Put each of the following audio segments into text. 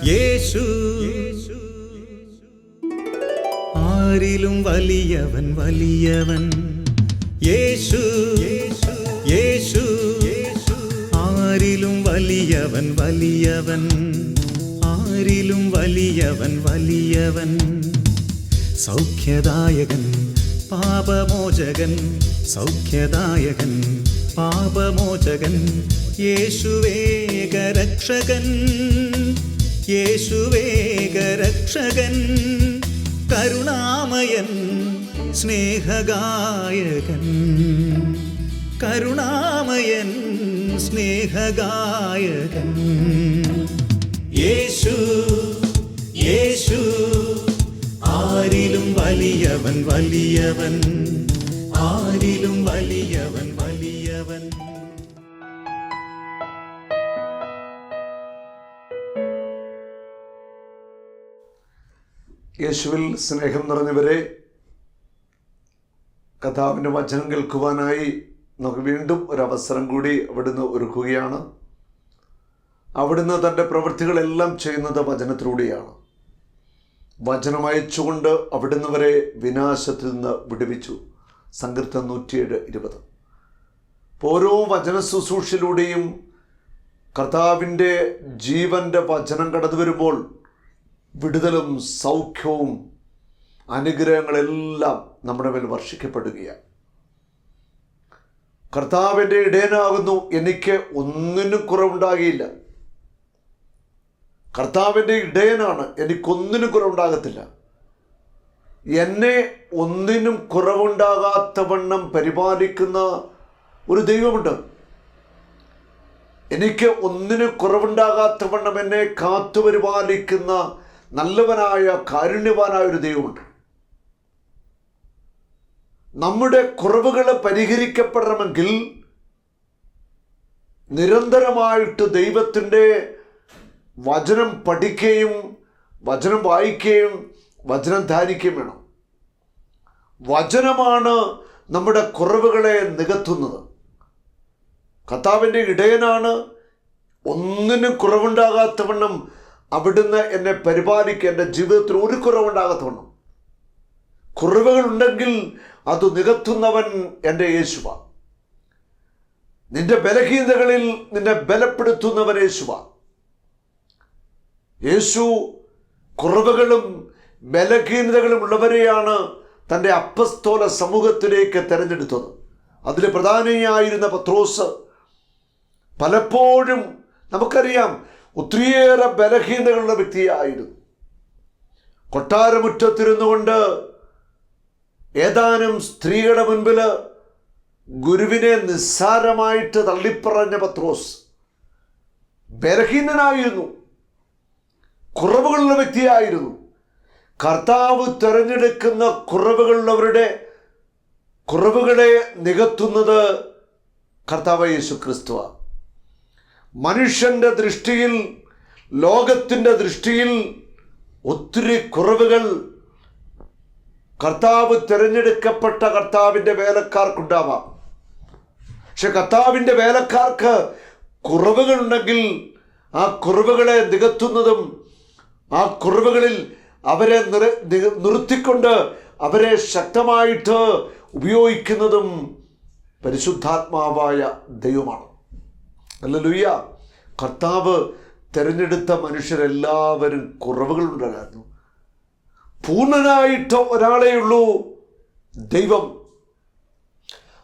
യേശു ആരിലും വലിയവൻ വലിയവൻ. യേശു യേശു ആരിലും വലിയവൻ വലിയവൻ. ആരിലും വലിയവൻ വലിയവൻ. സൗഖ്യദായകൻ പാപമോചകൻ. സൗഖ്യദായകൻ പാപമോചകൻ. യേശുവേകരക്ഷകൻ. യേശുവേകരക്ഷകൻ. കരുണാമയൻ സ്നേഹഗായകൻ. കരുണാമയൻ സ്നേഹഗായകൻ. യേശു യേശു ആരിലും വലിയവൻ വലിയവൻ. ആരിലും വലിയവൻ വലിയവൻ. യേശുവിൽ സ്നേഹം നിറഞ്ഞവരെ, കർത്താവിൻ്റെ വചനം കേൾക്കുവാനായി നമുക്ക് വീണ്ടും ഒരവസരം കൂടി അവിടുന്ന് ഒരുക്കുകയാണ്. അവിടുന്ന് തൻ്റെ പ്രവൃത്തികളെല്ലാം ചെയ്യുന്നത് വചനത്തിലൂടെയാണ്. വചനം അയച്ചുകൊണ്ട് അവിടുന്ന് വരെ വിനാശത്തിൽ നിന്ന് വിടുവിച്ചു. സങ്കീർത്തനം 107:20. ഓരോ വചന ശുശ്രൂഷയിലൂടെയും കർത്താവിൻ്റെ ജീവൻ്റെ വചനം കടന്നു വരുമ്പോൾ വിടുതലും സൗഖ്യവും അനുഗ്രഹങ്ങളെല്ലാം നമ്മുടെ മേൽ വർഷിക്കപ്പെടുകയാണ്. കർത്താവിൻ്റെ ഇടയനാകുന്നു, എനിക്ക് ഒന്നിനും കുറവുണ്ടാകില്ല. കർത്താവിൻ്റെ ഇടയനാണ്, എനിക്കൊന്നിനും കുറവുണ്ടാകത്തില്ല. എന്നെ ഒന്നിനും കുറവുണ്ടാകാത്തവണ്ണം പരിപാലിക്കുന്ന ഒരു ദൈവമുണ്ട്. എനിക്ക് ഒന്നിനും കുറവുണ്ടാകാത്തവണ്ണം എന്നെ കാത്തുപരിപാലിക്കുന്ന നല്ലവനായ കാരുണ്യവാനായ ഒരു ദൈവമുണ്ട്. നമ്മുടെ കുറവുകൾ പരിഹരിക്കപ്പെടണമെങ്കിൽ നിരന്തരമായിട്ട് ദൈവത്തിൻ്റെ വചനം പഠിക്കുകയും വചനം വായിക്കുകയും വചനം ധ്യാനിക്കുകയും വേണം. വചനമാണ് നമ്മുടെ കുറവുകളെ നികത്തുന്നത്. കർത്താവിൻ്റെ ഇടയനാണ്, ഒന്നിനും കുറവുണ്ടാകാത്തവണ്ണം അവിടുന്ന് എന്നെ പരിപാലിക്കുക. എൻ്റെ ജീവിതത്തിൽ ഒരു കുറവുണ്ടാകാത്തവണ്ണം. കുറവുകളുണ്ടെങ്കിൽ അത് നികത്തുന്നവൻ എൻ്റെ യേശുവാണ്. നിന്റെ ബലഹീനതകളിൽ നിന്നെ ബലപ്പെടുത്തുന്നവൻ യേശുവാണ്. യേശു കുറവുകളും ബലഹീനതകളും ഉള്ളവരെയാണ് തൻ്റെ അപ്പസ്തോല സമൂഹത്തിലേക്ക് തിരഞ്ഞെടുത്തത്. അതിൽ പ്രധാനിയായിരുന്ന പത്രോസ് പലപ്പോഴും നമുക്കറിയാം ഒത്തിരിയേറെ ബലഹീനതകളുള്ള വ്യക്തിയായിരുന്നു. കൊട്ടാരമുറ്റത്തിരുന്നു കൊണ്ട് ഏതാനും സ്ത്രീകളുടെ മുൻപിൽ ഗുരുവിനെ നിസ്സാരമായിട്ട് തള്ളിപ്പറഞ്ഞ പത്രോസ് ബലഹീനനായിരുന്നു, കുറവുകളുള്ള വ്യക്തിയായിരുന്നു. കർത്താവ് തിരഞ്ഞെടുക്കുന്ന കുറവുകളുള്ളവരുടെ കുറവുകളെ നികത്തുന്നത് കർത്താവ് യേശു ക്രിസ്തുവാണ്. മനുഷ്യൻ്റെ ദൃഷ്ടിയിൽ, ലോകത്തിൻ്റെ ദൃഷ്ടിയിൽ ഒത്തിരി കുറവുകൾ കർത്താവ് തിരഞ്ഞെടുക്കപ്പെട്ട കർത്താവിൻ്റെ വേലക്കാർക്കുണ്ടാവാം. പക്ഷെ കർത്താവിൻ്റെ വേലക്കാർക്ക് കുറവുകളുണ്ടെങ്കിൽ ആ കുറവുകളെ നികത്തുന്നതും ആ കുറവുകളിൽ അവരെ നിർത്തിക്കൊണ്ട് അവരെ ശക്തമായിട്ട് ഉപയോഗിക്കുന്നതും പരിശുദ്ധാത്മാവായ ദൈവമാണ്. ഹല്ലേലൂയ. കർത്താവ് തിരഞ്ഞെടുത്ത മനുഷ്യരെല്ലാവരും കുറവുകളുണ്ടായിരുന്നു. പൂർണ്ണനായിട്ട് ഒരാളേ ഉള്ളൂ, ദൈവം.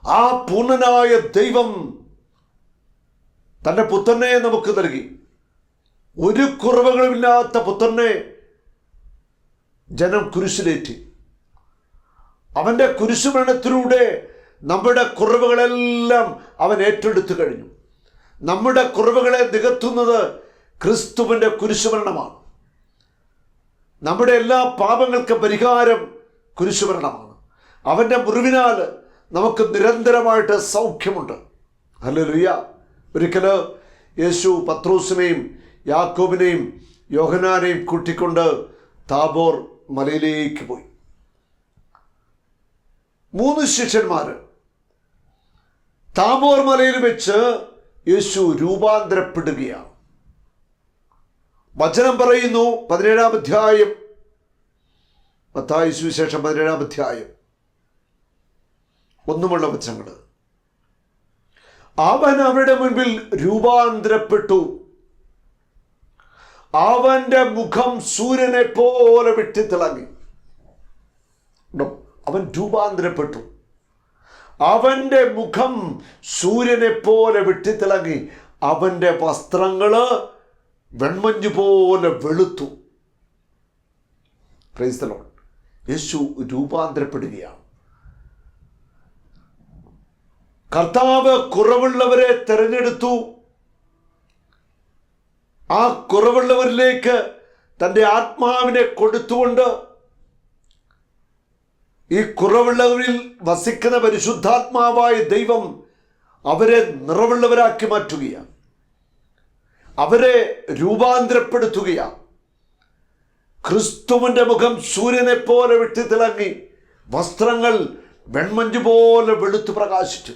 ആ പൂർണ്ണനായ ദൈവം തൻ്റെ പുത്രനെ നമുക്ക് നൽകി. ഒരു കുറവുകളുമില്ലാത്ത പുത്രനെ ജനം കുരിശിലേറ്റി. അവൻ്റെ കുരിശുമരണത്തിലൂടെ നമ്മുടെ കുറവുകളെല്ലാം അവൻ ഏറ്റെടുത്തു കഴിഞ്ഞു. നമ്മുടെ കുറവുകളെ നികത്തുന്നത് ക്രിസ്തുവിൻ്റെ കുരിശുമരണമാണ്. നമ്മുടെ എല്ലാ പാപങ്ങൾക്കും പരിഹാരം കുരിശുമരണമാണ്. അവൻ്റെ മുറിവിനാൽ നമുക്ക് നിരന്തരമായിട്ട് സൗഖ്യമുണ്ട്. ഹല്ലേലൂയ. ഒരിക്കൽ യേശു പത്രോസിനെയും യാക്കോബിനെയും യോഹന്നാനെയും കൂട്ടിക്കൊണ്ട് താബോർ മലയിലേക്ക് പോയി. 3 ശിഷ്യന്മാർ താബോർ മലയിൽ വെച്ച് യേശു രൂപാന്തരപ്പെടുകയാണ്. വചനം പറയുന്നു, 17-ാം അധ്യായം, മത്തായി സുവിശേഷം 17-ാം അധ്യായം, ഒന്നുമുള്ള വചനങ്ങൾ. അവൻ അവരുടെ മുൻപിൽ രൂപാന്തരപ്പെട്ടു, അവന്റെ മുഖം സൂര്യനെ പോലെ വെട്ടിത്തിളങ്ങി. അവൻ രൂപാന്തരപ്പെട്ടു, അവന്റെ മുഖം സൂര്യനെ പോലെ വെട്ടിത്തിളങ്ങി, അവന്റെ വസ്ത്രങ്ങള് വെൺമഞ്ഞു പോലെ വെളുത്തു. Praise the Lord. യേശു രൂപാന്തരപ്പെടുകയാണ്. കർത്താവ് കുറവുള്ളവരെ തെരഞ്ഞെടുത്തു. ആ കുറവുള്ളവരിലേക്ക് തൻ്റെ ആത്മാവിനെ കൊടുത്തുകൊണ്ട് ഈ കുറവുള്ളവരിൽ വസിക്കുന്ന പരിശുദ്ധാത്മാവായ ദൈവം അവരെ നിറവുള്ളവരാക്കി മാറ്റുകയാണ്, അവരെ രൂപാന്തരപ്പെടുത്തുകയാണ്. ക്രിസ്തുവിൻ്റെ മുഖം സൂര്യനെ പോലെ വെട്ടിത്തിളങ്ങി, വസ്ത്രങ്ങൾ വെൺമഞ്ഞു പോലെ വെളുത്തു പ്രകാശിച്ചു.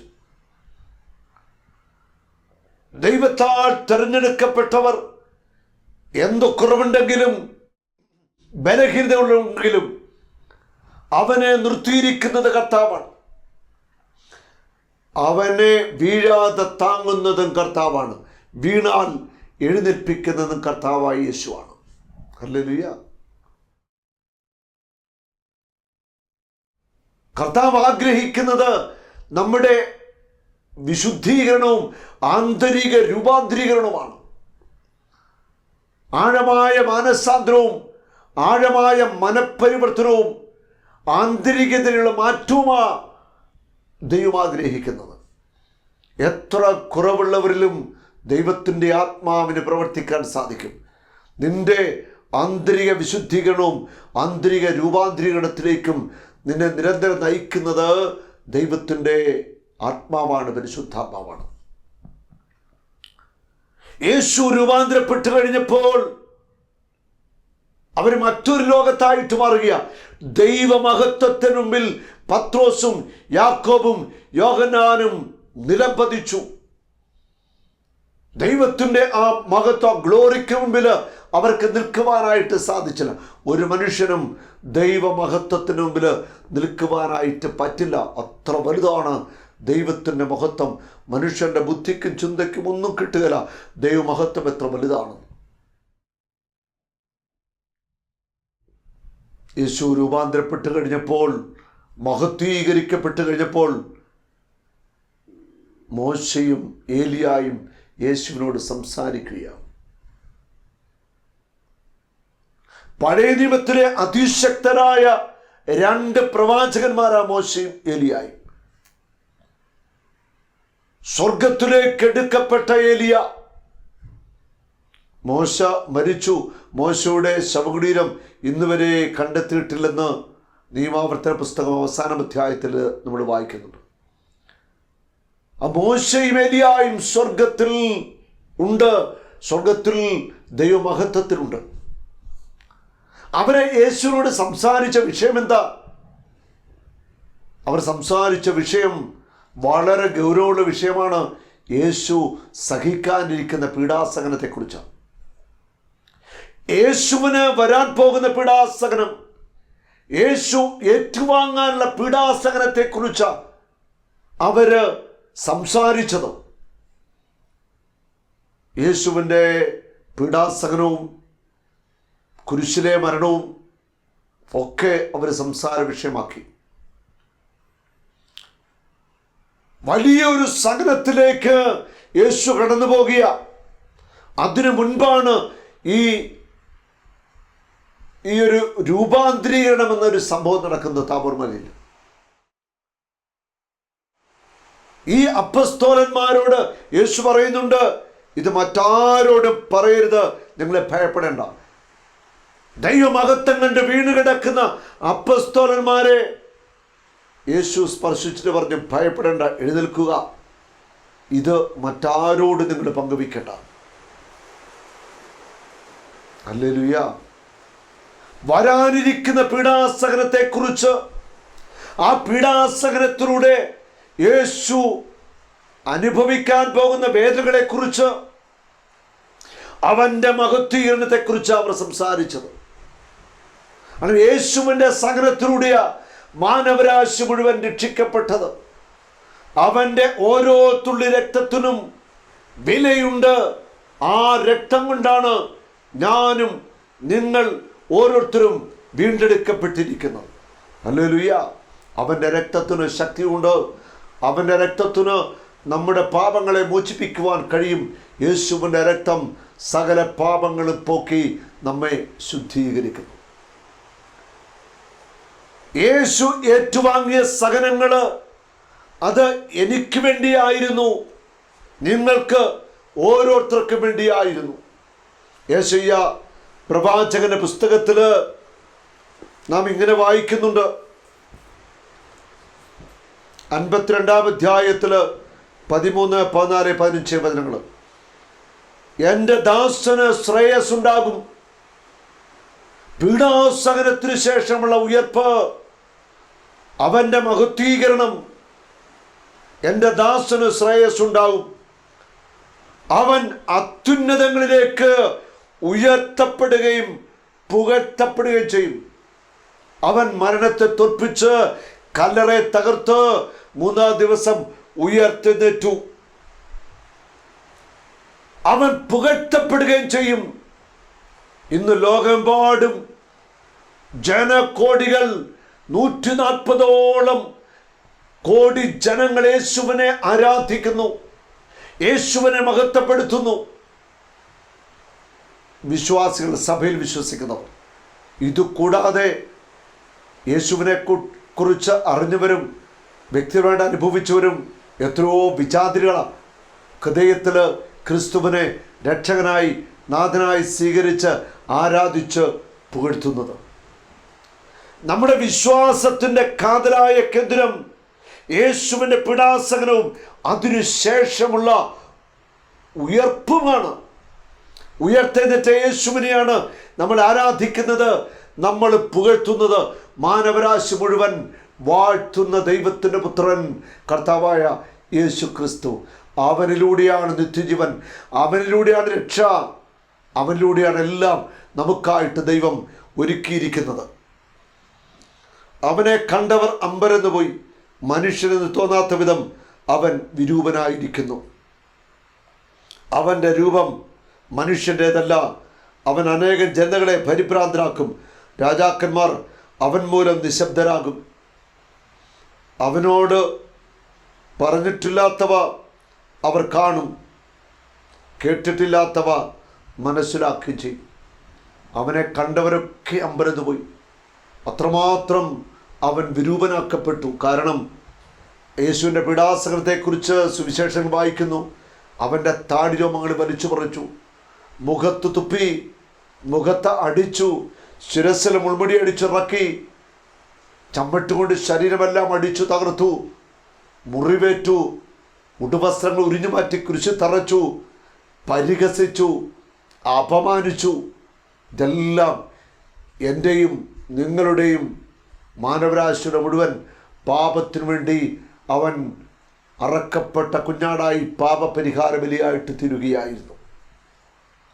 ദൈവത്താൽ തെരഞ്ഞെടുക്കപ്പെട്ടവർ എന്തു കുറവുണ്ടെങ്കിലും ബലഹീനതയുണ്ടെങ്കിലും അവനെ നിർത്തിയിരിക്കുന്നത് കർത്താവാണ്. അവനെ വീഴാതെ താങ്ങുന്നതും കർത്താവാണ്, വീണാൽ എഴുന്നേൽപ്പിക്കുന്നതും കർത്താവായ യേശുവാണ്. ഹല്ലേലൂയ. കർത്താവ് ആഗ്രഹിക്കുന്നത് നമ്മുടെ വിശുദ്ധീകരണവും ആന്തരിക രൂപാന്തരീകരണവുമാണ്. ആഴമായ മാനസാന്തരവും ആഴമായ മനപരിവർത്തനവും ആന്തരികതയിലുള്ള മാറ്റവുമാണ് ദൈവം ആഗ്രഹിക്കുന്നത്. എത്ര കുറവുള്ളവരിലും ദൈവത്തിൻ്റെ ആത്മാവിന് പ്രവർത്തിക്കാൻ സാധിക്കും. നിന്റെ ആന്തരിക വിശുദ്ധീകരണവും ആന്തരിക രൂപാന്തരീകരണത്തിലേക്കും നിന്നെ നിരന്തരം നയിക്കുന്നത് ദൈവത്തിൻ്റെ ആത്മാവാണ്, പരിശുദ്ധാത്മാവാണ്. യേശു രൂപാന്തരപ്പെട്ട് കഴിഞ്ഞപ്പോൾ അവർ മറ്റൊരു ലോകത്തായിട്ട് മാറുകയാണ്. ദൈവമഹത്വത്തിന് മുമ്പിൽ പത്രോസും യാക്കോബും യോഹന്നാനും നിലംപതിച്ചു. ദൈവത്തിൻ്റെ ആ മഹത്വ ഗ്ലോറിക്ക് മുമ്പിൽ അവർക്ക് നിൽക്കുവാനായിട്ട് സാധിച്ചില്ല. ഒരു മനുഷ്യനും ദൈവമഹത്വത്തിന് മുമ്പിൽ നിൽക്കുവാനായിട്ട് പറ്റില്ല. അത്ര വലുതാണ് ദൈവത്തിൻ്റെ മഹത്വം. മനുഷ്യൻ്റെ ബുദ്ധിക്കും ചിന്തയ്ക്കും ഒന്നും കിട്ടുകയില്ല ദൈവമഹത്വം എത്ര വലുതാണ്. യേശു രൂപാന്തരപ്പെട്ട് കഴിഞ്ഞപ്പോൾ, മഹത്വീകരിക്കപ്പെട്ട് കഴിഞ്ഞപ്പോൾ, മോശയും ഏലിയായും യേശുവിനോട് സംസാരിക്കുകയാണ്. പഴയ നിയമത്തിലെ അതിശക്തരായ 2 പ്രവാചകന്മാരാ മോശയും ഏലിയായും. സ്വർഗത്തിലേക്ക് എടുക്കപ്പെട്ട ഏലിയ, മോശ മരിച്ചു, മോശയുടെ ശവകുടീരം ഇന്നുവരെ കണ്ടെത്തിയിട്ടില്ലെന്ന് നിയമാവർത്തന പുസ്തകം അവസാന അധ്യായത്തിൽ നമ്മൾ വായിക്കുന്നുണ്ട്. ആ മോശയും ഏലിയായും സ്വർഗത്തിൽ ഉണ്ട്, സ്വർഗത്തിൽ ദൈവമഹത്വത്തിലുണ്ട്. അവരെ യേശുവിനോട് സംസാരിച്ച വിഷയം എന്താ? അവർ സംസാരിച്ച വിഷയം വളരെ ഗൗരവമുള്ള വിഷയമാണ്. യേശു സഹിക്കാനിരിക്കുന്ന പീഡാസഹനത്തെക്കുറിച്ചാണ്. യേശുവിന് വരാൻ പോകുന്ന പീഡാസഹനം, യേശു ഏറ്റുവാങ്ങാനുള്ള പീഡാസഹനത്തെക്കുറിച്ചാണ് അവര് സംസാരിച്ചത്. യേശുവിൻ്റെ പീഡാസഹനവും കുരിശിലെ മരണവും ഒക്കെ അവർ സംസാര വിഷയമാക്കി. വലിയൊരു സഹനത്തിലേക്ക് യേശു കടന്നു പോകുക. അതിനു മുൻപാണ് ഈ ഒരു രൂപാന്തരീകരണം എന്നൊരു സംഭവം നടക്കുന്നത് താബോർ മലയിൽ. ഈ അപ്പസ്തോലന്മാരോട് യേശു പറയുന്നുണ്ട്, ഇത് മറ്റാരോടും പറയരുത്, നിങ്ങളെ ഭയപ്പെടേണ്ട. ദൈവമഹത്വം കണ്ട് വീണ് കിടക്കുന്ന അപ്പസ്തോലന്മാരെ യേശു സ്പർശിച്ചിട്ട് പറഞ്ഞു, ഭയപ്പെടേണ്ട, എഴുന്നേൽക്കുക, ഇത് മറ്റാരോട് നിങ്ങൾ പങ്കുവയ്ക്കേണ്ട. ഹല്ലേലൂയ. വരാനിരിക്കുന്ന പീഡാസഹനത്തെക്കുറിച്ച്, ആ പീഡാസഹനത്തിലൂടെ യേശു അനുഭവിക്കാൻ പോകുന്ന വേദനകളെക്കുറിച്ച്, അവൻ്റെ മഹത്വീകരണത്തെക്കുറിച്ച് അവർ സംസാരിച്ചത്. അങ്ങനെ യേശുവിൻ്റെ സഹനത്തിലൂടെയാ മാനവരാശി മുഴുവൻ രക്ഷിക്കപ്പെട്ടത്. അവൻ്റെ ഓരോ തുള്ളി രക്തത്തിനും വിലയുണ്ട്. ആ രക്തം കൊണ്ടാണ് ഞാനും നിങ്ങൾ ഓരോരുത്തരും വീണ്ടെടുക്കപ്പെട്ടിരിക്കുന്നത്. ഹല്ലേലൂയ. അവൻ്റെ രക്തത്തിന് ശക്തിയുണ്ട്. അവൻ്റെ രക്തത്തിന് നമ്മുടെ പാപങ്ങളെ മോചിപ്പിക്കുവാൻ കഴിയും. യേശുവിൻ്റെ രക്തം സകല പാപങ്ങളും പോക്കി നമ്മെ ശുദ്ധീകരിക്കുന്നു. യേശു ഏറ്റുവാങ്ങിയ സഹനങ്ങൾ അത് എനിക്ക് വേണ്ടിയായിരുന്നു, നിങ്ങൾക്ക് ഓരോരുത്തർക്കും വേണ്ടിയായിരുന്നു. യേശയ്യ പ്രവാചകന്റെ പുസ്തകത്തിൽ നാം ഇങ്ങനെ വായിക്കുന്നുണ്ട്. 52-ാം അധ്യായത്തിൽ 13, 14, 15 വചനങ്ങൾ. എൻ്റെ ദാസന് ശ്രേയസ്സുണ്ടാകും, പീഡാസഹനത്തിനു ശേഷമുള്ള ഉയർപ്പ്, അവൻ്റെ മഹത്വീകരണം. എൻ്റെ ദാസന് ശ്രേയസ്സുണ്ടാകും, അവൻ അത്യുന്നതങ്ങളിലേക്ക് ഉയർത്തപ്പെടുകയും പുകഴ്ത്തപ്പെടുകയും ചെയ്യും. അവൻ മരണത്തെ തോൽപ്പിച്ച് കല്ലറെ തകർത്ത് 3-ാം ദിവസം ഉയർത്തെഴുന്നേറ്റു. അവൻ പുകഴ്ത്തപ്പെടുകയും ചെയ്യും. ഇന്ന് ലോകമെമ്പാടും ജനകോടികൾ 140ഓളം കോടി ജനങ്ങൾ യേശുവിനെ ആരാധിക്കുന്നു, യേശുവിനെ മഹത്വപ്പെടുത്തുന്നു. വിശ്വാസികൾ, സഭയിൽ വിശ്വസിക്കുന്നവർ. ഇതുകൂടാതെ യേശുവിനെ കുറിച്ച് അറിഞ്ഞവരും വ്യക്തിപരമായിട്ട് അനുഭവിച്ചവരും എത്രയോ വിജാതിരികളാണ് ഹൃദയത്തിൽ ക്രിസ്തുവിനെ രക്ഷകനായി നാഥനായി സ്വീകരിച്ച് ആരാധിച്ച് പുകഴ്ത്തുന്നത്. നമ്മുടെ വിശ്വാസത്തിൻ്റെ കാതലായ കേന്ദ്രം യേശുവിൻ്റെ പീഡാസഹനവും അതിനുശേഷമുള്ള ഉയർപ്പുമാണ്. ഉയർത്തെഴുന്നേറ്റ യേശുവിനെയാണ് നമ്മൾ ആരാധിക്കുന്നത്, നമ്മൾ പുകഴ്ത്തുന്നത്. മാനവരാശി മുഴുവൻ വാഴ്ത്തുന്ന ദൈവത്തിൻ്റെ പുത്രൻ കർത്താവായ യേശു ക്രിസ്തു. അവനിലൂടെയാണ് നിത്യജീവൻ, അവനിലൂടെയാണ് രക്ഷ, അവനിലൂടെയാണ് എല്ലാം നമുക്കായിട്ട് ദൈവം ഒരുക്കിയിരിക്കുന്നത്. അവനെ കണ്ടവർ അമ്പരന്ന് പോയി, മനുഷ്യനെന്ന് തോന്നാത്ത വിധം അവൻ വിരൂപനായിരിക്കുന്നു. അവൻ്റെ രൂപം മനുഷ്യൻ്റേതല്ല. അവൻ അനേകം ജനതകളെ പരിഭ്രാന്തരാക്കും, രാജാക്കന്മാർ അവൻ മൂലം നിശബ്ദരാകും. അവനോട് പറഞ്ഞിട്ടില്ലാത്തവ അവർ കാണും, കേട്ടിട്ടില്ലാത്തവ മനസ്സിലാക്കുകയും ചെയ്യും. അവനെ കണ്ടവരൊക്കെ അമ്പരന്ന് പോയി. അത്രമാത്രം അവൻ വിരൂപനാക്കപ്പെട്ടു. കാരണം യേശുവിൻ്റെ പീഡാസഹനത്തെക്കുറിച്ച് സുവിശേഷങ്ങൾ വായിക്കുന്നു. അവൻ്റെ താടിരോമങ്ങൾ വലിച്ചു പറിച്ചു, മുഖത്ത് തുപ്പി, മുഖത്ത് അടിച്ചു, ശിരസ്സിൽ മുൾമുടി അടിച്ചിറക്കി, ചമ്മട്ടുകൊണ്ട് ശരീരമെല്ലാം അടിച്ചു തകർത്തു, മുറിവേറ്റു, ഉടുവസ്ത്രങ്ങൾ ഉരിഞ്ഞു മാറ്റി കുരിശിൽ തറച്ചു, പരിഹസിച്ചു, അപമാനിച്ചു. ഇതെല്ലാം എൻ്റെയും നിങ്ങളുടെയും മാനവരാശിയുടെ മുഴുവൻ പാപത്തിനു വേണ്ടി അവൻ അറക്കപ്പെട്ട കുഞ്ഞാടായി പാപപരിഹാര ബലിയായിട്ട് തീരുകയായിരുന്നു.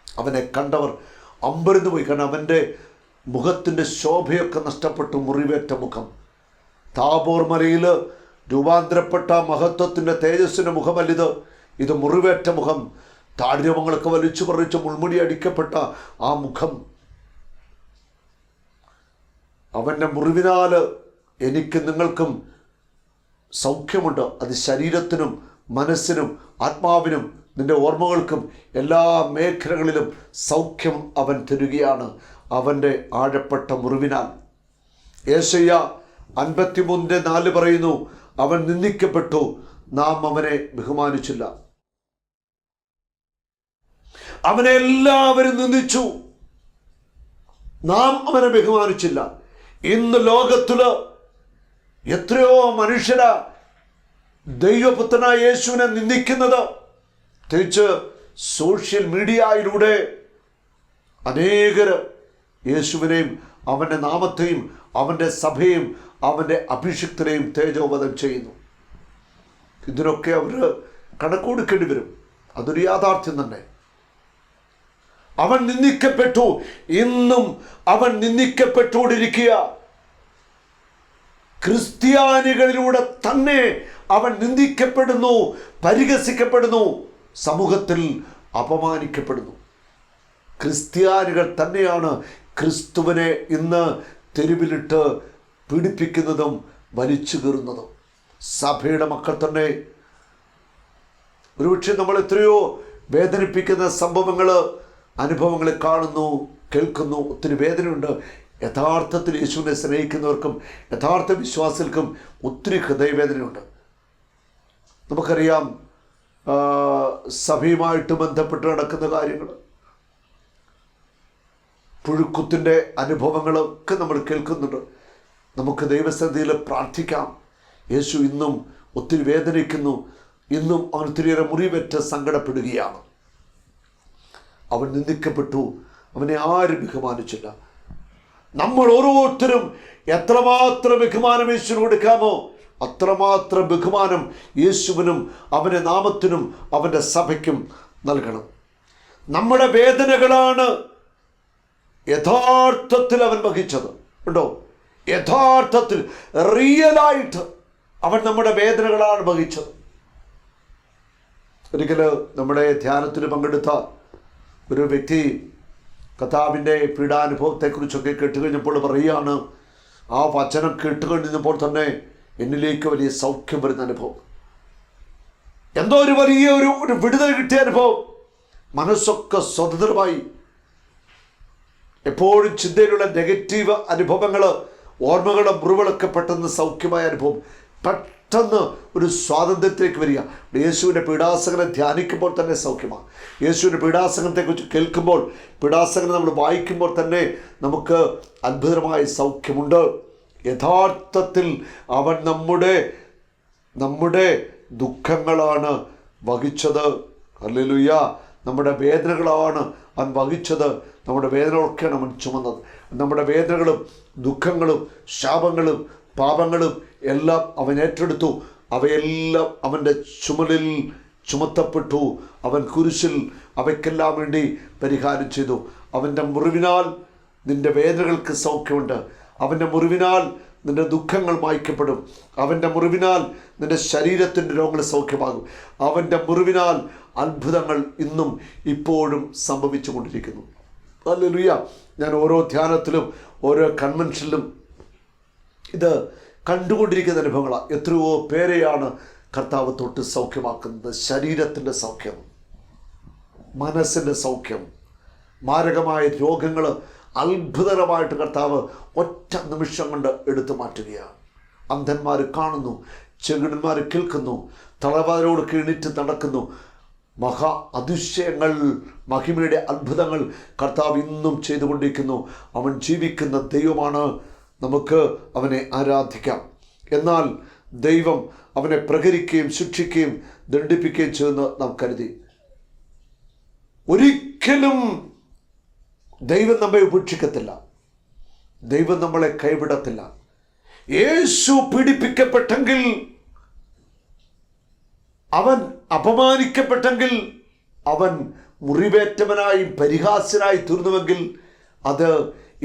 അവനെ കണ്ടവർ അമ്പരന്ന് പോയി. കാരണം അവൻ്റെ മുഖത്തിൻ്റെ ശോഭയൊക്കെ നഷ്ടപ്പെട്ടു, മുറിവേറ്റ മുഖം. താബോർ മലയിൽ രൂപാന്തരപ്പെട്ട മഹത്വത്തിൻ്റെ തേജസ്സിൻ്റെ മുഖമല്ലിത്. ഇത് മുറിവേറ്റ മുഖം, താടിരോമങ്ങളൊക്കെ വലിച്ചു പറിച്ച് മുൾമുടി അടിക്കപ്പെട്ട ആ മുഖം. അവൻ്റെ മുറിവിനാൽ എനിക്ക് നിങ്ങൾക്കും സൗഖ്യമുണ്ട്. അത് ശരീരത്തിനും മനസ്സിനും ആത്മാവിനും നിൻ്റെ ഓർമ്മകൾക്കും എല്ലാ മേഖലകളിലും സൗഖ്യം അവൻ തരുകയാണ് അവൻ്റെ ആഴപ്പെട്ട മുറിവിനാൽ. യേശയ്യ 53:4 പറയുന്നു, അവൻ നിന്ദിക്കപ്പെട്ടു, നാം അവനെ ബഹുമാനിച്ചില്ല. അവനെ എല്ലാവരും നിന്ദിച്ചു, നാം അവനെ ബഹുമാനിച്ചില്ല. ഇന്ന് ലോകത്തില് എത്രയോ മനുഷ്യരാ ദൈവപുത്രനായ യേശുവിനെ നിന്ദിക്കുന്നത്. തിരിച്ച് സോഷ്യൽ മീഡിയയിലൂടെ അനേകർ യേശുവിനെയും അവൻ്റെ നാമത്തെയും അവൻ്റെ സഭയെയും അവൻ്റെ അഭിഷിക്തരെയും തേജോവധം ചെയ്യുന്നു. ഇതിനൊക്കെ അവർ കണക്ക് കൊടുക്കേണ്ടി വരും. അതൊരു യാഥാർത്ഥ്യം തന്നെ. അവൻ നിന്ദിക്കപ്പെട്ടു, ഇന്നും അവൻ നിന്ദിക്കപ്പെട്ടുകൊണ്ടിരിക്കുക. ക്രിസ്ത്യാനികളിലൂടെ തന്നെ അവൻ നിന്ദിക്കപ്പെടുന്നു, പരിഹസിക്കപ്പെടുന്നു, സമൂഹത്തിൽ അപമാനിക്കപ്പെടുന്നു. ക്രിസ്ത്യാനികൾ തന്നെയാണ് ക്രിസ്തുവിനെ ഇന്ന് തെരുവിലിട്ട് പീഡിപ്പിക്കുന്നതും വലിച്ചു കീറുന്നതും. സഭയുടെ മക്കൾ തന്നെ ഒരുപക്ഷെ നമ്മൾ എത്രയോ വേദനിപ്പിക്കുന്ന സംഭവങ്ങൾ, അനുഭവങ്ങൾ കാണുന്നു, കേൾക്കുന്നു. ഒത്തിരി വേദനയുണ്ട്. യഥാർത്ഥത്തിൽ യേശുവിനെ സ്നേഹിക്കുന്നവർക്കും യഥാർത്ഥ വിശ്വാസികൾക്കും ഒത്തിരി ഹൃദയവേദനയുണ്ട്. നമുക്കറിയാം, സഭയുമായിട്ട് ബന്ധപ്പെട്ട് നടക്കുന്ന കാര്യങ്ങൾ, പുഴുക്കുത്തിൻ്റെ അനുഭവങ്ങളൊക്കെ നമ്മൾ കേൾക്കുന്നുണ്ട്. നമുക്ക് ദൈവസന്നിധിയിൽ പ്രാർത്ഥിക്കാം. യേശു ഇന്നും ഒത്തിരി വേദനിക്കുന്നു, ഇന്നും അവൻ ഒത്തിരിയേറെ മുറിവേറ്റ് സങ്കടപ്പെടുകയാണ്. അവൻ നിന്ദിക്കപ്പെട്ടു, അവനെ ആരും ബഹുമാനിച്ചില്ല. നമ്മൾ ഓരോരുത്തരും എത്രമാത്രം ബഹുമാനം യേശുവിന് കൊടുക്കാമോ അത്രമാത്രം ബഹുമാനം യേശുവിനും അവൻ്റെ നാമത്തിനും അവൻ്റെ സഭയ്ക്കും നൽകണം. നമ്മുടെ വേദനകളാണ് യഥാർത്ഥത്തിൽ അവൻ വഹിച്ചത്. ഉണ്ടോ? യഥാർത്ഥത്തിൽ റിയലായിട്ട് അവൻ നമ്മുടെ വേദനകളാണ് വഹിച്ചത്. ഒരിക്കൽ നമ്മുടെ ധ്യാനത്തിന് പങ്കെടുത്ത ഒരു വ്യക്തി കർത്താവിൻ്റെ പീഡാനുഭവത്തെക്കുറിച്ചൊക്കെ കേട്ടുകഴിഞ്ഞപ്പോൾ പറയുകയാണ്, ആ വചനം കേട്ടുകഴിഞ്ഞപ്പോൾ തന്നെ എന്നിലേക്ക് വലിയ സൗഖ്യം വരുന്ന അനുഭവം, എന്തോ ഒരു വലിയ ഒരു വിടുതൽ കിട്ടിയ അനുഭവം. മനസ്സൊക്കെ സ്വതന്ത്രമായി. എപ്പോഴും ചിന്തയിലുള്ള നെഗറ്റീവ് അനുഭവങ്ങൾ, ഓർമ്മകളുടെ മുറിവുകളൊക്കെ പെട്ടെന്ന് സൗഖ്യമായ അനുഭവം, പെട്ടെന്ന് ഒരു സ്വാതന്ത്ര്യത്തിലേക്ക് വരിക. യേശുവിൻ്റെ പീഡാസകനെ ധ്യാനിക്കുമ്പോൾ തന്നെ സൗഖ്യമാണ്. യേശുവിൻ്റെ പീഡാസകനത്തെക്കുറിച്ച് കേൾക്കുമ്പോൾ, പീഡാസകനെ നമ്മൾ വായിക്കുമ്പോൾ തന്നെ നമുക്ക് അത്ഭുതമായ സൗഖ്യമുണ്ട്. യഥാർത്ഥത്തിൽ അവൻ നമ്മുടെ ദുഃഖങ്ങളാണ് വഹിച്ചത്. ഹല്ലേലൂയ. നമ്മുടെ വേദനകളാണ് അവൻ വഹിച്ചത്. നമ്മുടെ വേദനകളൊക്കെയാണ് അവൻ ചുമന്നത്. നമ്മുടെ വേദനകളും ദുഃഖങ്ങളും ശാപങ്ങളും പാപങ്ങളും എല്ലാം അവൻ ഏറ്റെടുത്തു. അവയെല്ലാം അവൻ്റെ ചുമലിൽ ചുമത്തപ്പെട്ടു. അവൻ കുരിശിൽ അവയ്ക്കെല്ലാം വേണ്ടി പരിഹാരം ചെയ്തു. അവൻ്റെ മുറിവിനാൽ നിൻ്റെ വേദനകൾക്ക് സൗഖ്യമുണ്ട്. അവൻ്റെ മുറിവിനാൽ നിൻ്റെ ദുഃഖങ്ങൾ മായ്ക്കപ്പെടും. അവൻ്റെ മുറിവിനാൽ നിൻ്റെ ശരീരത്തിൻ്റെ രോഗങ്ങൾ സൗഖ്യമാകും. അവൻ്റെ മുറിവിനാൽ അത്ഭുതങ്ങൾ ഇന്നും ഇപ്പോഴും സംഭവിച്ചു കൊണ്ടിരിക്കുന്നു. ഹല്ലേലൂയ. ഞാൻ ഓരോ ധ്യാനത്തിലും ഓരോ കൺവെൻഷനിലും ഇത് കണ്ടുകൊണ്ടിരിക്കുന്ന അനുഭവങ്ങളാണ്. എത്രയോ പേരെയാണ് കർത്താവ് തൊട്ട് സൗഖ്യമാക്കുന്നത്. ശരീരത്തിൻ്റെ സൗഖ്യം, മനസ്സിൻ്റെ സൗഖ്യം, മാരകമായ രോഗങ്ങൾ അത്ഭുതകരമായിട്ട് കർത്താവ് ഒറ്റ നിമിഷം കൊണ്ട് എടുത്തു മാറ്റുകയാണ്. അന്ധന്മാർ കാണുന്നു, ചെകിടന്മാർ കേൾക്കുന്നു, തളവാരോട് എണീറ്റ് നടക്കുന്നു. മഹാ അതിശയങ്ങൾ, മഹിമയുടെ അത്ഭുതങ്ങൾ കർത്താവ് ഇന്നും ചെയ്തുകൊണ്ടിരിക്കുന്നു. അവൻ ജീവിക്കുന്ന ദൈവമാണ്. നമുക്ക് അവനെ ആരാധിക്കാം. എന്നാൽ ദൈവം അവനെ പ്രഹരിക്കുകയും ശിക്ഷിക്കുകയും ദണ്ഡിപ്പിക്കുകയും ചെയ്യുമെന്ന് നാം കരുതി. ഒരിക്കലും ദൈവം നമ്മെ ഉപേക്ഷിക്കത്തില്ല. ദൈവം നമ്മളെ കൈവിടത്തില്ല. യേശു പീഡിപ്പിക്കപ്പെട്ടെങ്കിൽ, അവൻ അപമാനിക്കപ്പെട്ടെങ്കിൽ, അവൻ മുറിവേറ്റവനായി പരിഹാസ്യനായി തീർന്നുവെങ്കിൽ, അത്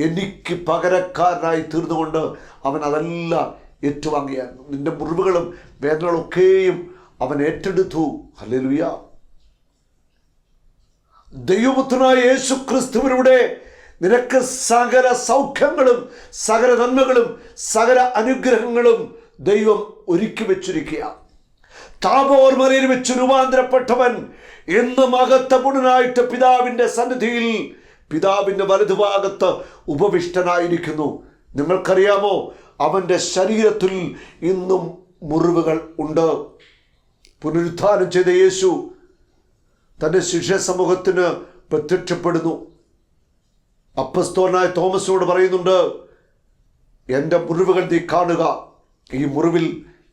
എനിക്ക് പകരക്കാരനായി തീർന്നുകൊണ്ട് അവൻ അതെല്ലാം ഏറ്റുവാങ്ങിയായിരുന്നു. നിന്റെ മുറിവുകളും വേദനകളൊക്കെയും അവൻ ഏറ്റെടുത്തു. ഹല്ലേലൂയ. ദൈവപുത്രനായ യേശു ക്രിസ്തുവിലൂടെ നിനക്ക് സകല സൗഖ്യങ്ങളും സകല നന്മകളും സകല അനുഗ്രഹങ്ങളും ദൈവം ഒരുക്കി വെച്ചിരിക്കുക. താബോർ മലയിൽ വെച്ച് രൂപാന്തരപ്പെട്ടവൻ എന്ന് മഹത്വപൂർണനായിട്ട് പിതാവിൻ്റെ സന്നിധിയിൽ പിതാവിൻ്റെ വലതുഭാഗത്ത് ഉപവിഷ്ടനായിരിക്കുന്നു. നിങ്ങൾക്കറിയാമോ, അവൻ്റെ ശരീരത്തിൽ ഇന്നും മുറിവുകൾ ഉണ്ട്. പുനരുത്ഥാനം ചെയ്ത യേശു തൻ്റെ ശിഷ്യ സമൂഹത്തിന് പ്രത്യക്ഷപ്പെടുന്നു. അപ്പസ്തോലനായ തോമസിനോട് പറയുന്നുണ്ട്, എൻ്റെ മുറിവുകൾ നീ കാണുക, ഈ മുറിവിൽ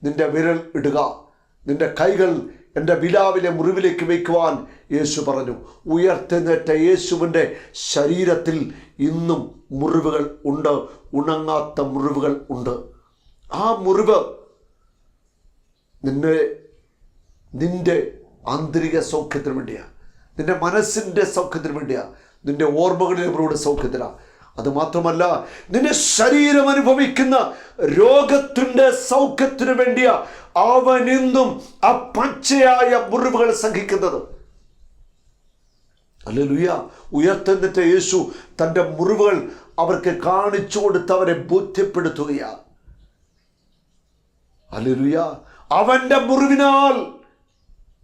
നിന്റെ വിരൽ ഇടുക, നിന്റെ കൈകൾ എൻ്റെ വിലാവിലെ മുറിവിലേക്ക് വയ്ക്കുവാൻ യേശു പറഞ്ഞു. ഉയർത്തെഴുന്നേറ്റ യേശുവിൻ്റെ ശരീരത്തിൽ ഇന്നും മുറിവുകൾ ഉണ്ട്, ഉണങ്ങാത്ത മുറിവുകൾ ഉണ്ട്. ആ മുറിവ് നിന്റെ ആന്തരിക സൗഖ്യത്തിന് വേണ്ടിയാണ്, നിന്റെ മനസ്സിൻ്റെ സൗഖ്യത്തിന് വേണ്ടിയാണ്, നിന്റെ ഓർമ്മകളിൽ അവരുടെ സൗഖ്യത്തിലാണ്. അതുമാത്രമല്ല, നിന്റെ ശരീരം അനുഭവിക്കുന്ന രോഗത്തിൻ്റെ സൗഖ്യത്തിനു വേണ്ടിയ അവൻ ഇന്നും ആ പച്ചയായ മുറിവുകൾ സഹിക്കുന്നത്. ഹല്ലേലൂയ. ഉയർത്തെഴുന്നേറ്റ യേശു തൻ്റെ മുറിവുകൾ അവർക്ക് കാണിച്ചു കൊടുത്ത് അവരെ ബോധ്യപ്പെടുത്തുകയാണ്. ഹല്ലേലൂയ. അവൻ്റെ മുറിവിനാൽ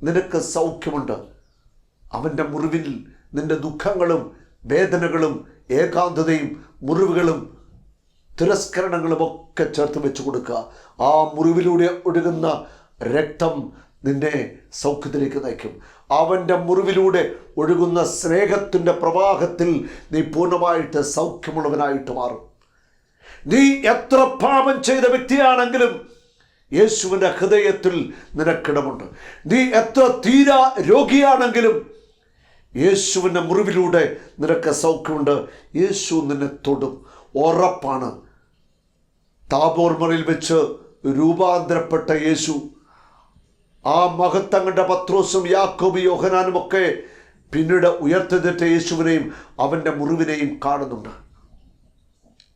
നിനക്ക് സൗഖ്യമുണ്ട്. അവൻ്റെ മുറിവിൽ നിന്റെ ദുഃഖങ്ങളും വേദനകളും ഏകാന്തതയും മുറിവുകളും തിരസ്കരണങ്ങളും ഒക്കെ ചേർത്ത് വെച്ച് കൊടുക്കുക. ആ മുറിവിലൂടെ ഒഴുകുന്ന രക്തം നിന്നെ സൗഖ്യത്തിലേക്ക് നയിക്കും. അവൻ്റെ മുറിവിലൂടെ ഒഴുകുന്ന സ്നേഹത്തിൻ്റെ പ്രവാഹത്തിൽ നീ പൂർണ്ണമായിട്ട് സൗഖ്യമുള്ളവനായിട്ട് മാറും. നീ എത്ര പാപം ചെയ്ത വ്യക്തിയാണെങ്കിലും യേശുവിൻ്റെ ഹൃദയത്തിൽ നിനക്കിടമുണ്ട്. നീ എത്ര തീരാ രോഗിയാണെങ്കിലും യേശുവിൻ്റെ മുറിവിലൂടെ നിനക്ക് സൗഖ്യമുണ്ട്. യേശു നിന്നെ തൊടും, ഉറപ്പാണ്. താബോർ മലയിൽ വെച്ച് രൂപാന്തരപ്പെട്ട യേശു ആ മഹത്വം കണ്ട പത്രോസും യാക്കോബും യോഹന്നാനും ഒക്കെ പിന്നീട് ഉയർത്തെഴുന്നേറ്റ യേശുവിനെയും അവൻ്റെ മുറിവിനെയും കാണുന്നുണ്ട്.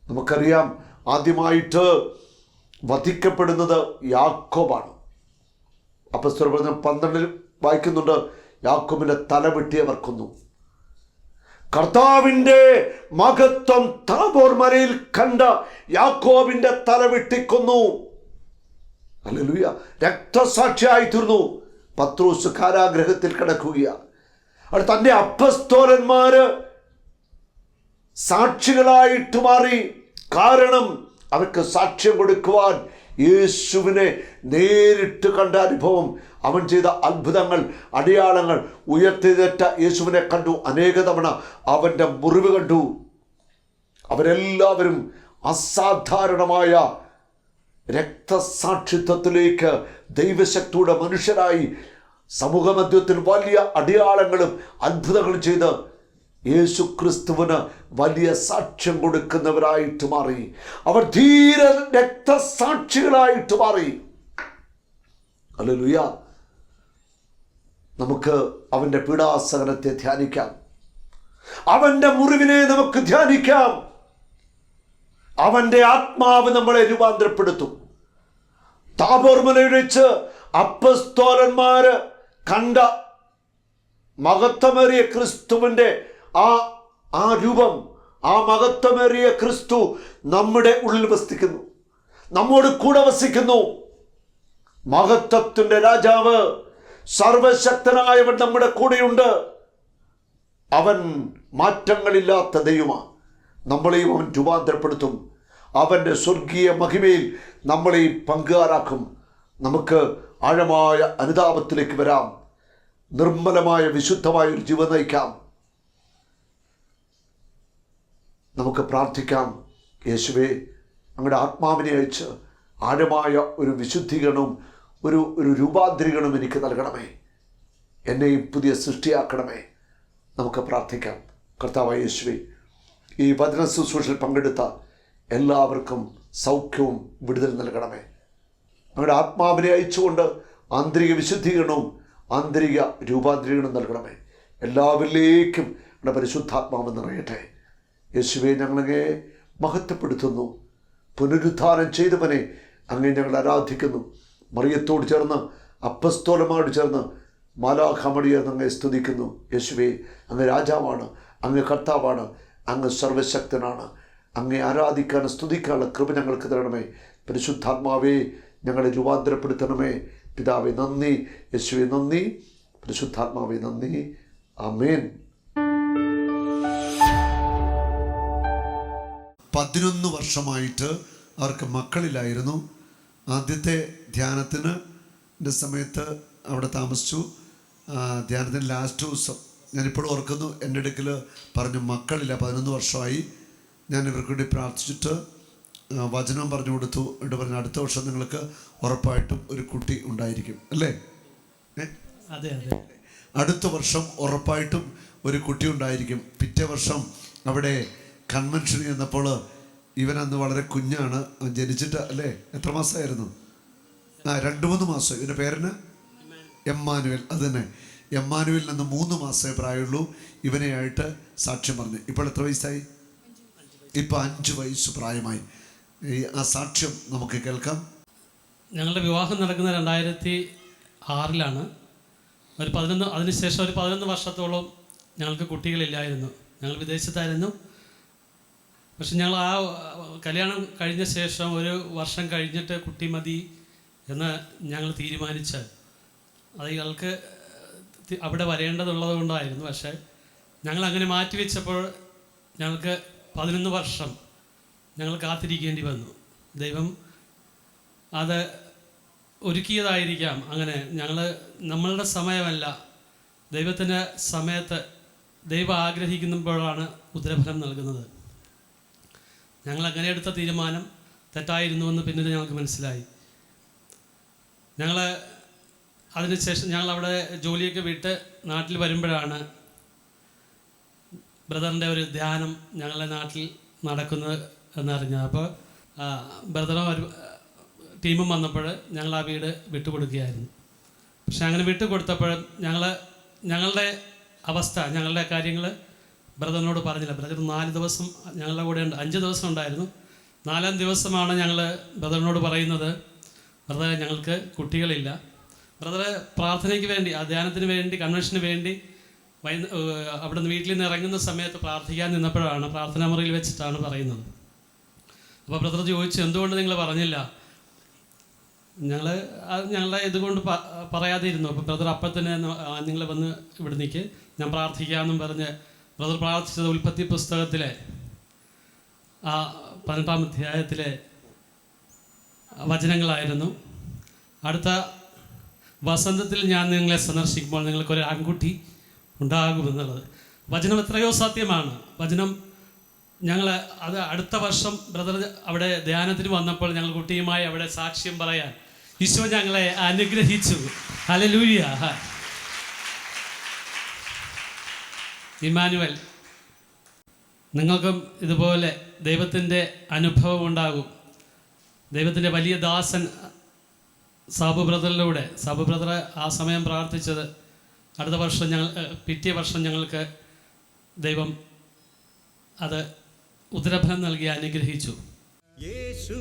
നമുക്കറിയാം, ആദ്യമായിട്ട് വധിക്കപ്പെടുന്നത് യാക്കോബാണ്. അപ്പോസ്തലർ 12 വായിക്കുന്നുണ്ട്, യാക്കോബിന്റെ തല വെട്ടി അവർ കൊന്നു. കർത്താവിൻ്റെ മഹത്വം താബോർ മലയിൽ കണ്ട യാക്കോബിന്റെ തല വെട്ടിക്കൊന്നു. ഹല്ലേലൂയ. രക്തസാക്ഷിയായി തീർന്നു. പത്രോസ് കാരാഗ്രഹത്തിൽ കിടക്കുകയാണ്. അവിടെ തൻ്റെ അപ്പസ്തോലന്മാര് സാക്ഷികളായിട്ട് മാറി. കാരണം അവർക്ക് സാക്ഷ്യം കൊടുക്കുവാൻ യേശുവിനെ നേരിട്ട് കണ്ട അനുഭവം, അവൻ ചെയ്ത അത്ഭുതങ്ങൾ, അടയാളങ്ങൾ, ഉയർത്തെഴുന്നേറ്റ യേശുവിനെ കണ്ടു. അനേക തവണ അവൻ്റെ മുറിവ് കണ്ടു. അവരെല്ലാവരും അസാധാരണമായ രക്തസാക്ഷിത്വത്തിലേക്ക് ദൈവശക്തിയുടെ മനുഷ്യരായി സമൂഹമധ്യത്തിൽ വലിയ അടയാളങ്ങളും അത്ഭുതങ്ങളും ചെയ്ത് യേശു ക്രിസ്തുവിന് വലിയ സാക്ഷ്യം കൊടുക്കുന്നവരായിട്ട് മാറി. അവർ ധീര രക്തസാക്ഷികളായിട്ട് മാറി. ഹല്ലേലൂയ. നമുക്ക് അവൻ്റെ പീഡാസഹനത്തെ ധ്യാനിക്കാം. അവൻ്റെ മുറിവിനെ നമുക്ക് ധ്യാനിക്കാം. അവൻ്റെ ആത്മാവ് നമ്മളെ രൂപാന്തരപ്പെടുത്തും. താബോർ മലയിൽ വെച്ച് അപ്പസ്തോലന്മാര് കണ്ട മഹത്വമേറിയ ക്രിസ്തുവിൻ്റെ ആ രൂപം, ആ മഹത്വമേറിയ ക്രിസ്തു നമ്മുടെ ഉള്ളിൽ വസിക്കുന്നു, നമ്മോട് കൂടെ വസിക്കുന്നു. മഹത്വത്തിൻ്റെ രാജാവ്, സർവശക്തനായവൻ നമ്മുടെ കൂടെയുണ്ട്. അവൻ മാറ്റങ്ങളില്ലാത്ത ദൈവമാണ്. നമ്മളെയും അവൻ രൂപാന്തരപ്പെടുത്തും. അവൻ്റെ സ്വർഗീയ മഹിമയിൽ നമ്മളെയും പങ്കുകാരാക്കും. നമുക്ക് ആഴമായ അനുതാപത്തിലേക്ക് വരാം. നിർമ്മലമായ വിശുദ്ധമായ ഒരു ജീവൻ നയിക്കാം. നമുക്ക് പ്രാർത്ഥിക്കാം. യേശുവേ, അങ്ങയുടെ ആത്മാവിനെ അയച്ച് ആഴമായ ഒരു വിശുദ്ധീകരണവും ഒരു രൂപാന്തരീകരണവും എനിക്ക് നൽകണമേ. എന്നെയും പുതിയ സൃഷ്ടിയാക്കണമേ. നമുക്ക് പ്രാർത്ഥിക്കാം. കർത്താവായ യേശുവേ, ഈ വചന ശുശ്രൂഷയിൽ പങ്കെടുത്ത എല്ലാവർക്കും സൗഖ്യവും വിടുതൽ നൽകണമേ. അങ്ങയുടെ ആത്മാവിനെ അയച്ചുകൊണ്ട് ആന്തരിക വിശുദ്ധീകരണവും ആന്തരിക രൂപാന്തരീകരണവും നൽകണമേ. എല്ലാവരിലേക്കും നമ്മുടെ പരിശുദ്ധാത്മാവ് നിറയട്ടെ. യേശുവേ, ഞങ്ങളങ്ങേ മഹത്വപ്പെടുത്തുന്നു. പുനരുദ്ധാനം ചെയ്തവനെ അങ്ങേ ഞങ്ങൾ ആരാധിക്കുന്നു. മറിയത്തോട് ചേർന്ന്, അപ്പസ്തോലന്മാരോട് ചേർന്ന്, മാലാഖമാരോട് ചേർന്ന് അങ്ങേ സ്തുതിക്കുന്നു. യേശുവേ, അങ്ങ് രാജാവാണ്, അങ്ങ് കർത്താവാണ്, അങ്ങ് സർവശക്തനാണ്. അങ്ങേ ആരാധിക്കാനും സ്തുതിക്കാനുള്ള കൃപ ഞങ്ങൾക്ക് തരണമേ. പരിശുദ്ധാത്മാവേ, ഞങ്ങളെ രൂപാന്തരപ്പെടുത്തണമേ. പിതാവേ നന്ദി, യേശുവേ നന്ദി, പരിശുദ്ധാത്മാവേ നന്ദി. ആമേൻ. 11 വർഷമായിട്ട് അവർക്ക് മക്കളില്ലായിരുന്നു. ആദ്യത്തെ ധ്യാനത്തിന് സമയത്ത് അവിടെ താമസിച്ചു. ധ്യാനത്തിന് ലാസ്റ്റ് ദിവസം ഞാനിപ്പോഴും ഓർക്കുന്നു, എൻ്റെ അടുക്കൽ പറഞ്ഞു മക്കളില്ല, 11 വർഷമായി. ഞാൻ ഇവർക്ക് വേണ്ടി പ്രാർത്ഥിച്ചിട്ട് വചനം പറഞ്ഞു കൊടുത്തു. എന്നിട്ട് പറഞ്ഞു, അടുത്ത വർഷം നിങ്ങൾക്ക് ഉറപ്പായിട്ടും ഒരു കുട്ടി ഉണ്ടായിരിക്കും, അല്ലേ? അതെ അതെ, അടുത്ത വർഷം ഉറപ്പായിട്ടും ഒരു കുട്ടി ഉണ്ടായിരിക്കും. പിറ്റേ വർഷം അവിടെ കൺവെൻഷൻ ചെന്നപ്പോൾ ഇവനന്ന് വളരെ കുഞ്ഞാണ്, ജനിച്ചിട്ട്, അല്ലേ? എത്ര മാസമായിരുന്നു? 2-3 മാസം. ഇവൻ്റെ പേരിന് എമ്മാനുവൽ. അത് തന്നെ. എമ്മാനുവിൽ നിന്ന് 3 മാസമേ പ്രായമുള്ളൂ. ഇവനെയായിട്ട് സാക്ഷ്യം പറഞ്ഞു. ഇപ്പോൾ എത്ര വയസ്സായി? ഇപ്പോൾ 5 വയസ്സ് പ്രായമായി. ആ സാക്ഷ്യം നമുക്ക് കേൾക്കാം. ഞങ്ങളുടെ വിവാഹം നടക്കുന്നത് 2006-ലാണ്. അതിനുശേഷം ഒരു 11 വർഷത്തോളം ഞങ്ങൾക്ക് കുട്ടികളില്ലായിരുന്നു. ഞങ്ങൾ വിദേശത്തായിരുന്നു. പക്ഷെ ഞങ്ങൾ ആ കല്യാണം കഴിഞ്ഞ ശേഷം 1 വർഷം കഴിഞ്ഞിട്ട് കുട്ടി മതി എന്ന് ഞങ്ങൾ തീരുമാനിച്ച്, അത് ഇയാൾക്ക് അവിടെ വരേണ്ടതുള്ളത് കൊണ്ടായിരുന്നു. പക്ഷേ ഞങ്ങൾ അങ്ങനെ മാറ്റിവെച്ചപ്പോൾ ഞങ്ങൾക്ക് 11 വർഷം ഞങ്ങൾ കാത്തിരിക്കേണ്ടി വന്നു. ദൈവം അത് ഒരുക്കിയതായിരിക്കാം. അങ്ങനെ നമ്മളുടെ സമയമല്ല, ദൈവത്തിൻ്റെ സമയത്ത് ദൈവം ആഗ്രഹിക്കുമ്പോഴാണ് ഉത്തരഫലം നൽകുന്നത്. ഞങ്ങൾ അങ്ങനെ എടുത്ത തീരുമാനം തെറ്റായിരുന്നുവെന്ന് പിന്നീട് ഞങ്ങൾക്ക് മനസ്സിലായി. അതിനുശേഷം ഞങ്ങളവിടെ ജോലിയൊക്കെ വിട്ട് നാട്ടിൽ വരുമ്പോഴാണ് ബ്രദറിൻ്റെ ഒരു ധ്യാനം ഞങ്ങളുടെ നാട്ടിൽ നടക്കുന്നത് എന്നറിഞ്ഞത്. അപ്പോൾ ബ്രദറും ടീമും വന്നപ്പോൾ ഞങ്ങൾ ആ വീട് വിട്ടുകൊടുക്കുകയായിരുന്നു. പക്ഷെ അങ്ങനെ വിട്ടുകൊടുത്തപ്പോൾ ഞങ്ങളുടെ അവസ്ഥ, ഞങ്ങളുടെ കാര്യങ്ങൾ ബ്രദറിനോട് പറഞ്ഞില്ല. ബ്രദർ 4 ദിവസം ഞങ്ങളുടെ കൂടെ 5 ദിവസം ഉണ്ടായിരുന്നു. 4-ാം ദിവസമാണ് ഞങ്ങൾ ബ്രദറിനോട് പറയുന്നത്, ബ്രദറെ ഞങ്ങൾക്ക് കുട്ടികളില്ല. ബ്രദറെ പ്രാർത്ഥനയ്ക്ക് വേണ്ടി, ആ ധ്യാനത്തിന് വേണ്ടി, കൺവെൻഷന് വേണ്ടി അവിടെ നിന്ന് വീട്ടിൽ നിന്ന് ഇറങ്ങുന്ന സമയത്ത് പ്രാർത്ഥിക്കാൻ നിന്നപ്പോഴാണ്, പ്രാർത്ഥനാ മുറിയിൽ വെച്ചിട്ടാണ് പറയുന്നത്. അപ്പോൾ ബ്രദർ ചോദിച്ചു, എന്തുകൊണ്ട് നിങ്ങൾ പറഞ്ഞില്ല? ഞങ്ങളുടെ ഇതുകൊണ്ട് പറയാതെ ഇരുന്നു. അപ്പോൾ ബ്രദർ അപ്പം തന്നെ നിങ്ങൾ വന്ന് ഇവിടെ നിൽക്ക്, ഞാൻ പ്രാർത്ഥിക്കാമെന്നും പറഞ്ഞ് ബ്രദർ പ്രാർത്ഥിച്ചത് ഉൽപ്പത്തി പുസ്തകത്തിലെ ആ 18-ാം അധ്യായത്തിലെ വചനങ്ങളായിരുന്നു. അടുത്ത വസന്തത്തിൽ ഞാൻ നിങ്ങളെ സന്ദർശിക്കുമ്പോൾ നിങ്ങൾക്കൊരു ആൺകുട്ടി ഉണ്ടാകുമെന്നുള്ളത് വചനം എത്രയോ സത്യമാണ്. വചനം അത് അടുത്ത വർഷം ബ്രദർ അവിടെ ധ്യാനത്തിന് വന്നപ്പോൾ ഞങ്ങൾ കുട്ടിയുമായി അവിടെ സാക്ഷ്യം പറയാൻ ഈശോ ഞങ്ങളെ അനുഗ്രഹിച്ചു. ഹല്ലേലൂയ. ഇമ്മാനുവൽ, നിങ്ങൾക്കും ഇതുപോലെ ദൈവത്തിൻ്റെ അനുഭവം ഉണ്ടാകും. ദൈവത്തിൻ്റെ വലിയ ദാസൻ സാബു ബ്രദറിലൂടെ, സാബു ബ്രദർ ആ സമയം പ്രാർത്ഥിച്ചത് അടുത്ത വർഷം പിറ്റേ വർഷം ഞങ്ങൾക്ക് ദൈവം അത് ഉത്തരഫലം നൽകി അനുഗ്രഹിച്ചു. യേശു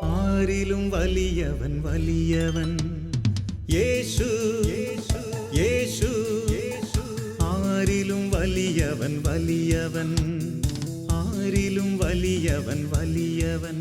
ആരിലും വലിയവൻ വലിയവൻ. യേശു യേശു ആരിലും വലിയവൻ വലിയവൻ. ആരിലും വലിയവൻ വലിയവൻ.